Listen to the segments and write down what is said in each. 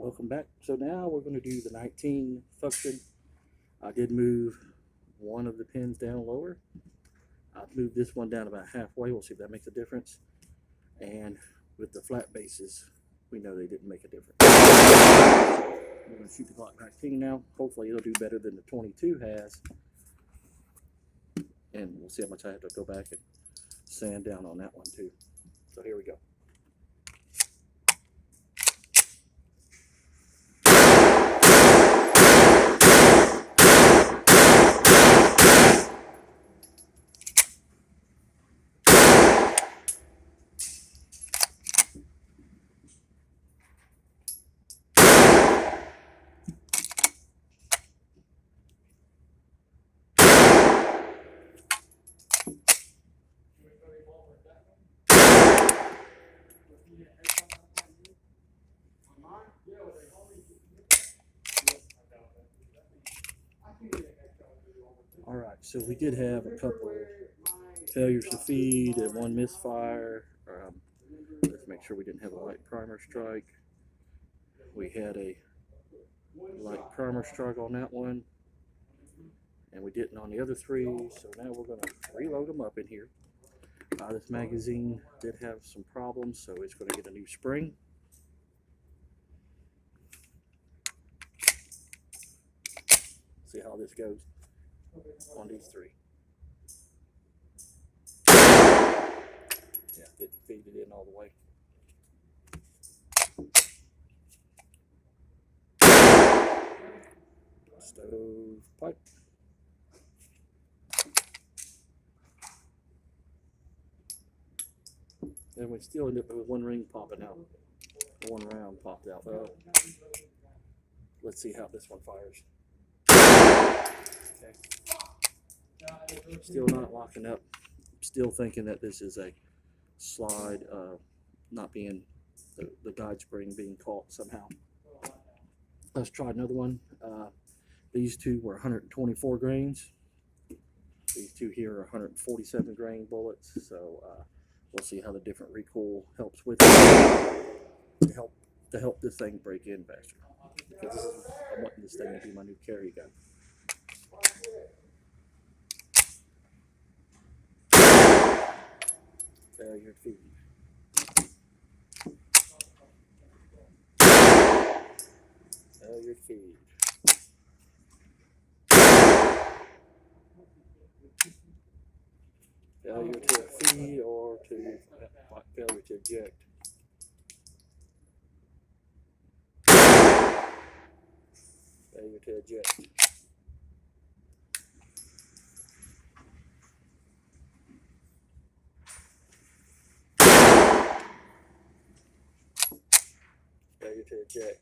welcome back. So now we're going to do the 19 function. I did move one of the pins down lower. I've moved this one down about halfway. We'll see if that makes a difference. And with the flat bases, we know they didn't make a difference. We're going to shoot the Glock 19 now. Hopefully it'll do better than the 22 has. And we'll see how much I have to go back and sand down on that one too. So here we go. All right, so we did have a couple failures to feed and one misfire. Let's make sure we didn't have a light primer strike. We had a light primer strike on that one, and we didn't on the other three. So now we're going to reload them up in here. This magazine did have some problems, so it's going to get a new spring. See how this goes on these three. Yeah, didn't feed it in all the way. Stove pipe. And we still end up with one ring popping out. One round popped out. Let's see how this one fires. Okay. Still not locking up. Still thinking that this is a slide, not being the guide spring being caught somehow. Let's try another one. These two were 124 grains. These two here are 147 grain bullets. So we'll see how the different recoil helps with it to help this thing break in faster. Because I'm wanting this thing to be my new carry gun. Failure feed. Failure feed. Failure to feed or to failure to eject. Failure to eject. Failure to eject.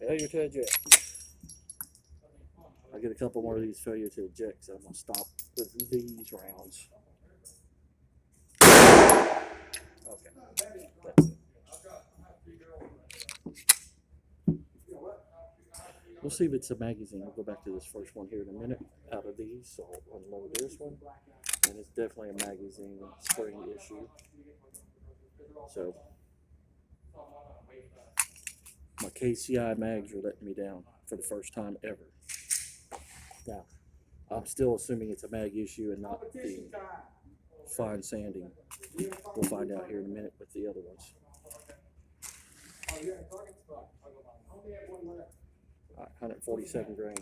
Failure to eject. I get a couple more of these failure to eject, so I'm going to stop with these rounds. Okay, that's it. We'll see if it's a magazine. We'll go back to this first one here in a minute out of these. So I'll unload this one. And it's definitely a magazine spring issue. So my KCI mags are letting me down for the first time ever. Now, I'm still assuming it's a mag issue and not the fine sanding. We'll find out here in a minute with the other ones. All right, 147 grain.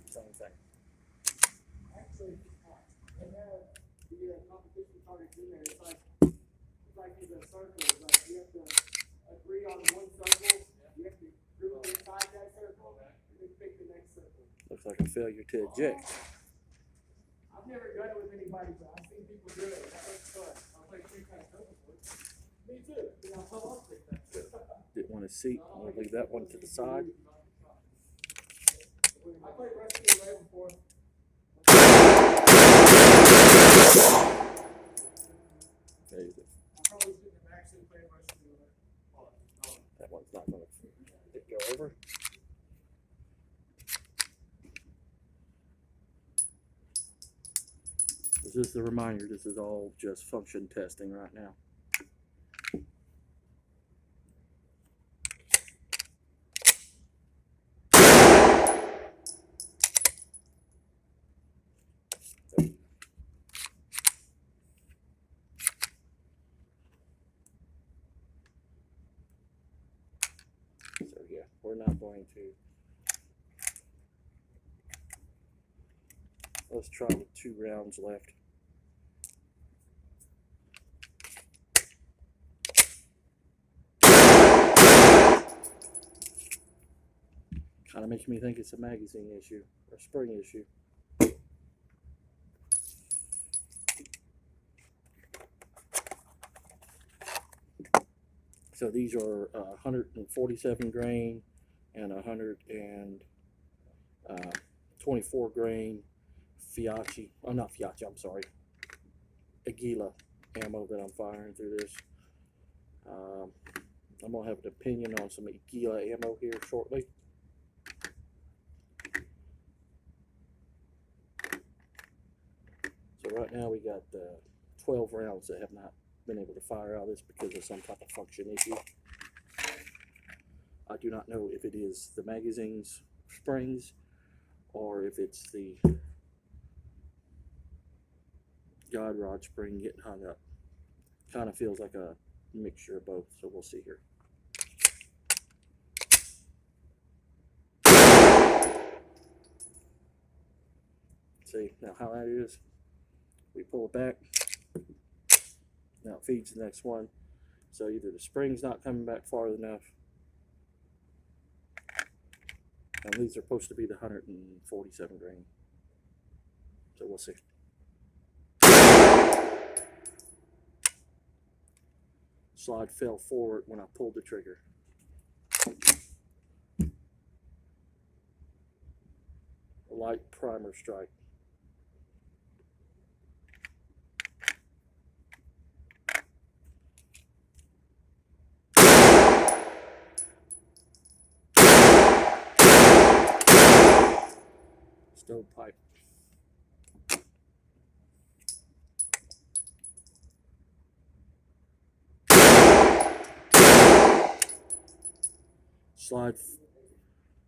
Same thing. Actually, they have the competition targets in there. It's like in a circle. It's like you have to agree on one circle. You have to group inside that circle and then pick the next circle. Looks like a failure to eject. I've never done it with anybody, but I've seen people do it. That looks fun. I'll play 3 times before. Me too. You know, I'll take that. Didn't want to see. I'm going to leave that one to the side. I played Russian roulette before. Okay, I probably shouldn't have actually played Russian roulette. that one's not going to go over. Is just a reminder, this is all just function testing right now. So yeah, we're not going to. Let's try with 2 rounds left. Kind of makes me think it's a magazine issue or spring issue. So these are 147 grain and 124 grain Fiachi. Oh, not Fiachi. I'm sorry. Aguila ammo that I'm firing through this. I'm gonna have an opinion on some Aguila ammo here shortly. So right now we got 12 rounds that have not been able to fire out of this because of some type of function issue. I do not know if it is the magazine's springs or if it's the guide rod spring getting hung up. Kind of feels like a mixture of both, so we'll see here. See now how that is. We pull it back. Now it feeds the next one. So either the spring's not coming back far enough, and these are supposed to be the 147 grain. So we'll see. Slide fell forward when I pulled the trigger. A light primer strike. Stovepipe. Slide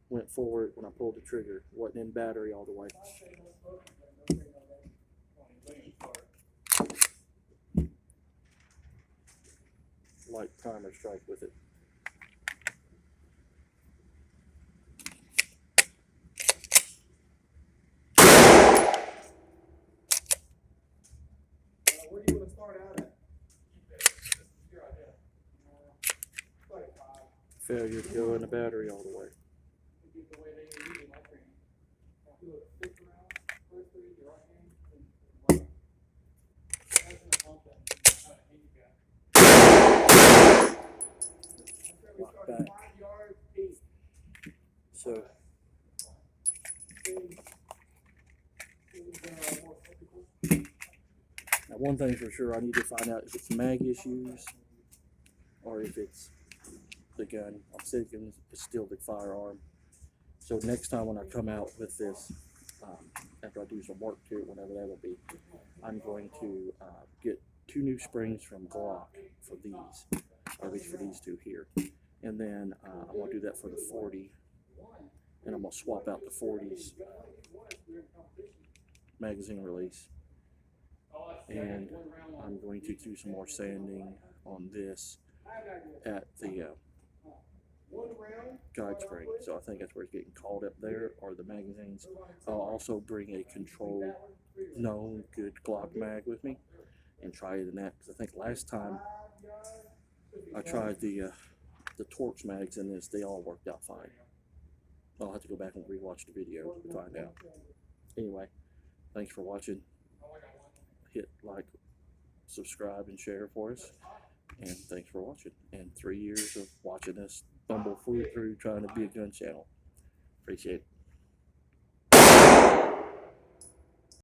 went forward when I pulled the trigger. Wasn't in battery all the way. Light primer strike with it. Where do you want to start out at? Your idea. 25. Failure to go in the battery all the way. Get the way they need it, my friend. Do a 6 round, first 3 with your right hand, and left. That's in the pump that handicap. We Lock started back. 5 yards deep. So More typical. now one thing for sure, I need to find out if it's mag issues or if it's the gun. I'm thinking it's still the firearm. So next time when I come out with this, after I do some work to it, whenever that will be, I'm going to get 2 new springs from Glock for these, or at least for these 2 here. And then I'm going to do that for the 40, and I'm going to swap out the 40's magazine release. And I'm going to do some more sanding on this at the guide spring. So I think that's where it's getting caught up there, or the magazines. I'll also bring a controlled, known good Glock mag with me and try it in that, because I think last time I tried the Torx mags in this, they all worked out fine. I'll have to go back and rewatch the video to find out. Anyway, thanks for watching. Hit like, subscribe, and share for us. And thanks for watching. And 3 years of watching us bumble through trying to be a gun channel. Appreciate it.